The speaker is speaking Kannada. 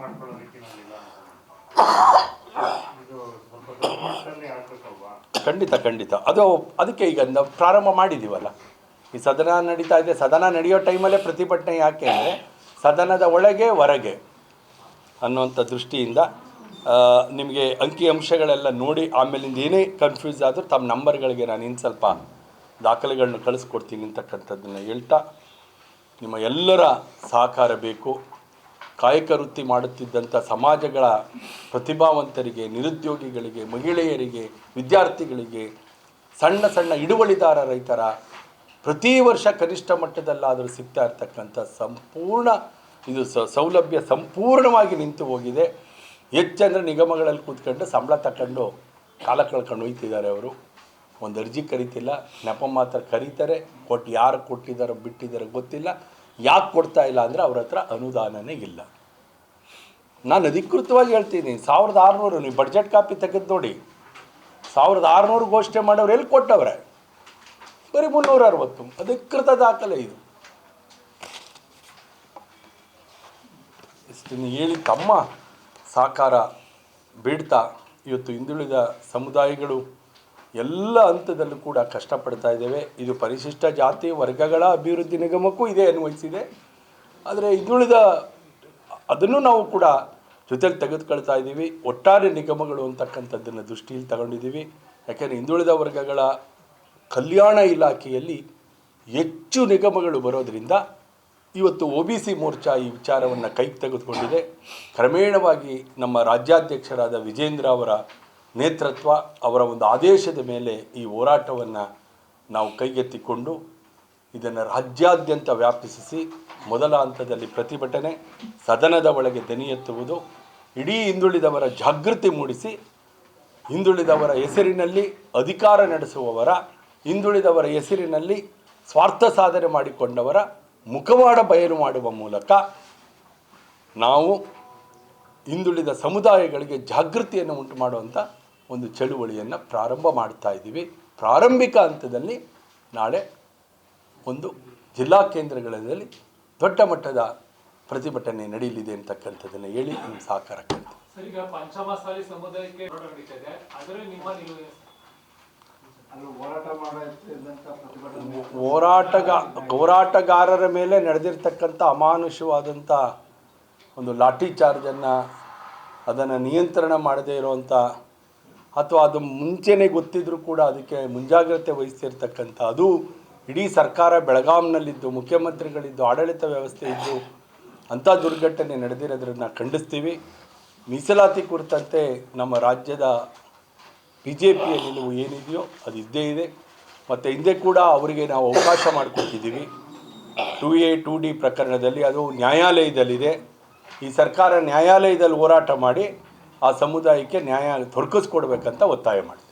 ಮಾಡ್ಕೊಳ್ಳೋ ರೀತಿಯಲ್ಲಿಲ್ಲ ಅಂತ ಇದು ಸ್ವಲ್ಪ ದೊಡ್ಡ ಮಟ್ಟದಲ್ಲಿ ಆಗ್ಬೇಕಲ್ವಾ? ಖಂಡಿತ ಅದು ಅದಕ್ಕೆ ಈಗ ನಾವು ಪ್ರಾರಂಭ ಮಾಡಿದ್ದೀವಲ್ಲ. ಈ ಸದನ ನಡೀತಾ ಇದೆ, ಸದನ ನಡೆಯೋ ಟೈಮಲ್ಲೇ ಪ್ರತಿಭಟನೆ. ಯಾಕೆ ಅಂದರೆ ಸದನದ ಒಳಗೆ ಹೊರಗೆ ಅನ್ನುವಂಥ ದೃಷ್ಟಿಯಿಂದ ನಿಮಗೆ ಅಂಕಿಅಂಶಗಳೆಲ್ಲ ನೋಡಿ ಆಮೇಲಿಂದ ಏನೇ ಕನ್ಫ್ಯೂಸ್ ಆದರೂ ತಮ್ಮ ನಂಬರ್ಗಳಿಗೆ ನಾನು ಇನ್ನು ಸ್ವಲ್ಪ ದಾಖಲೆಗಳನ್ನ ಕಳಿಸ್ಕೊಡ್ತೀನಿ ಅಂತಕ್ಕಂಥದ್ದನ್ನು ಹೇಳ್ತಾ, ನಿಮ್ಮ ಎಲ್ಲರ ಸಹಕಾರ ಬೇಕು. ಕಾಯಕ ವೃತ್ತಿ ಮಾಡುತ್ತಿದ್ದಂಥ ಸಮಾಜಗಳ ಪ್ರತಿಭಾವಂತರಿಗೆ, ನಿರುದ್ಯೋಗಿಗಳಿಗೆ, ಮಹಿಳೆಯರಿಗೆ, ವಿದ್ಯಾರ್ಥಿಗಳಿಗೆ, ಸಣ್ಣ ಸಣ್ಣ ಹಿಡುವಳಿದಾರ ರೈತರ ಪ್ರತಿ ವರ್ಷ ಕನಿಷ್ಠ ಮಟ್ಟದಲ್ಲಾದರೂ ಸಿಗ್ತಾ ಇರ್ತಕ್ಕಂಥ ಸಂಪೂರ್ಣ ಇದು ಸೌಲಭ್ಯ ಸಂಪೂರ್ಣವಾಗಿ ನಿಂತು ಹೋಗಿದೆ. ಹೆಚ್ಚಂದರೆ ನಿಗಮಗಳಲ್ಲಿ ಕೂತ್ಕೊಂಡು ಸಂಬಳ ತಗೊಂಡು ಕಾಲ ಕಳ್ಕೊಂಡು ಹೋಗ್ತಿದ್ದಾರೆ. ಅವರು ಒಂದು ಅರ್ಜಿ ಕರೀತಿಲ್ಲ, ನೆಪ ಮಾತ್ರ ಕರೀತಾರೆ. ಯಾರು ಕೊಟ್ಟಿದ್ದಾರೋ ಬಿಟ್ಟಿದ್ದಾರೋ ಗೊತ್ತಿಲ್ಲ. ಯಾಕೆ ಕೊಡ್ತಾ ಇಲ್ಲ ಅಂದರೆ ಅವ್ರ ಹತ್ರ ಅನುದಾನನೇ ಇಲ್ಲ. ನಾನು ಅಧಿಕೃತವಾಗಿ ಹೇಳ್ತೀನಿ, 1600 ನೀವು ಬಡ್ಜೆಟ್ ಕಾಪಿ ತೆಗೆದು ನೋಡಿ, 1600 ಘೋಷಣೆ ಮಾಡೋರು ಎಲ್ಲಿ ಕೊಟ್ಟವ್ರೆ? ಬರೀ 360. ಅಧಿಕೃತ ದಾಖಲೆ ಇದು. ಇಷ್ಟನ್ನು ಹೇಳಿ ತಮ್ಮ ಸಹಕಾರ ಬೇಡ್ತಾ, ಇವತ್ತು ಹಿಂದುಳಿದ ಸಮುದಾಯಗಳು ಎಲ್ಲ ಹಂತದಲ್ಲೂ ಕೂಡ ಕಷ್ಟಪಡ್ತಾ ಇದ್ದೇವೆ. ಇದು ಪರಿಶಿಷ್ಟ ಜಾತಿ ವರ್ಗಗಳ ಅಭಿವೃದ್ಧಿ ನಿಗಮಕ್ಕೂ ಇದೇ ಅನ್ವಯಿಸಿದೆ. ಆದರೆ ಹಿಂದುಳಿದ ಅದನ್ನು ನಾವು ಕೂಡ ಜೊತೆಗೆ ತೆಗೆದುಕೊಳ್ತಾ ಇದ್ದೀವಿ. ಒಟ್ಟಾರೆ ನಿಗಮಗಳು ಅಂತಕ್ಕಂಥದ್ದನ್ನು ದೃಷ್ಟಿಯಲ್ಲಿ ತಗೊಂಡಿದ್ದೀವಿ. ಯಾಕೆಂದರೆ ಹಿಂದುಳಿದ ವರ್ಗಗಳ ಕಲ್ಯಾಣ ಇಲಾಖೆಯಲ್ಲಿ ಹೆಚ್ಚು ನಿಗಮಗಳು ಬರೋದರಿಂದ ಇವತ್ತು OBC ಮೋರ್ಚಾ ಈ ವಿಚಾರವನ್ನು ಕೈಗೆ ತೆಗೆದುಕೊಂಡಿದೆ. ಕ್ರಮೇಣವಾಗಿ ನಮ್ಮ ರಾಜ್ಯಾಧ್ಯಕ್ಷರಾದ ವಿಜೇಂದ್ರ ಅವರ ನೇತೃತ್ವ, ಅವರ ಒಂದು ಆದೇಶದ ಮೇಲೆ ಈ ಹೋರಾಟವನ್ನು ನಾವು ಕೈಗೆತ್ತಿಕೊಂಡು ಇದನ್ನು ರಾಜ್ಯಾದ್ಯಂತ ವ್ಯಾಪಿಸಿ ಮೊದಲ ಹಂತದಲ್ಲಿ ಪ್ರತಿಭಟನೆ, ಸದನದ ಒಳಗೆ ದನಿ ಎತ್ತುವುದು, ಇಡೀ ಹಿಂದುಳಿದವರ ಜಾಗೃತಿ ಮೂಡಿಸಿ, ಹಿಂದುಳಿದವರ ಹೆಸರಿನಲ್ಲಿ ಅಧಿಕಾರ ನಡೆಸುವವರ, ಹಿಂದುಳಿದವರ ಹೆಸರಿನಲ್ಲಿ ಸ್ವಾರ್ಥ ಸಾಧನೆ ಮಾಡಿಕೊಂಡವರ ಮುಖವಾಡ ಬಯಲು ಮಾಡುವ ಮೂಲಕ ನಾವು ಹಿಂದುಳಿದ ಸಮುದಾಯಗಳಿಗೆ ಜಾಗೃತಿಯನ್ನು ಉಂಟು ಮಾಡುವಂಥ ಒಂದು ಚಳುವಳಿಯನ್ನು ಪ್ರಾರಂಭ ಮಾಡ್ತಾ ಇದ್ದೀವಿ. ಪ್ರಾರಂಭಿಕ ಹಂತದಲ್ಲಿ ನಾಳೆ ಒಂದು ಜಿಲ್ಲಾ ಕೇಂದ್ರಗಳಲ್ಲಿ ದೊಡ್ಡ ಮಟ್ಟದ ಪ್ರತಿಭಟನೆ ನಡೆಯಲಿದೆ ಅಂತಕ್ಕಂಥದ್ದನ್ನು ಹೇಳಿ ನಿಮ್ಮ ಸಹಕಾರ ಕೇಳ್ತೀವಿ. ಹೋರಾಟಗಾರರ ಮೇಲೆ ನಡೆದಿರ್ತಕ್ಕಂಥ ಅಮಾನುಷವಾದಂಥ ಒಂದು ಲಾಠಿ ಚಾರ್ಜನ್ನು, ಅದನ್ನು ನಿಯಂತ್ರಣ ಮಾಡದೇ ಇರುವಂಥ, ಅಥವಾ ಅದು ಮುಂಚೆನೇ ಗೊತ್ತಿದ್ದರೂ ಕೂಡ ಅದಕ್ಕೆ ಮುಂಜಾಗ್ರತೆ ವಹಿಸ್ತಿರ್ತಕ್ಕಂಥ, ಅದು ಇಡೀ ಸರ್ಕಾರ ಬೆಳಗಾಂನಲ್ಲಿದ್ದು, ಮುಖ್ಯಮಂತ್ರಿಗಳಿದ್ದು, ಆಡಳಿತ ವ್ಯವಸ್ಥೆ ಇದ್ದು ಅಂಥ ದುರ್ಘಟನೆ ನಡೆದಿರೋದ್ರನ್ನು ಖಂಡಿಸ್ತೀವಿ. ಮೀಸಲಾತಿ ಕುರಿತಂತೆ ನಮ್ಮ ರಾಜ್ಯದ BJPಯ ನಿಲುವು ಏನಿದೆಯೋ ಅದು ಇದ್ದೇ ಇದೆ. ಮತ್ತು ಹಿಂದೆ ಕೂಡ ಅವರಿಗೆ ನಾವು ಅವಕಾಶ ಮಾಡಿಕೊಟ್ಟಿದ್ದೀವಿ. 2A 2D ಪ್ರಕರಣದಲ್ಲಿ ಅದು ನ್ಯಾಯಾಲಯದಲ್ಲಿದೆ. ಈ ಸರ್ಕಾರ ನ್ಯಾಯಾಲಯದಲ್ಲಿ ಹೋರಾಟ ಮಾಡಿ ಆ ಸಮುದಾಯಕ್ಕೆ ನ್ಯಾಯ ದೊರಕಿಸ್ಕೊಡ್ಬೇಕಂತ ಒತ್ತಾಯ ಮಾಡಿ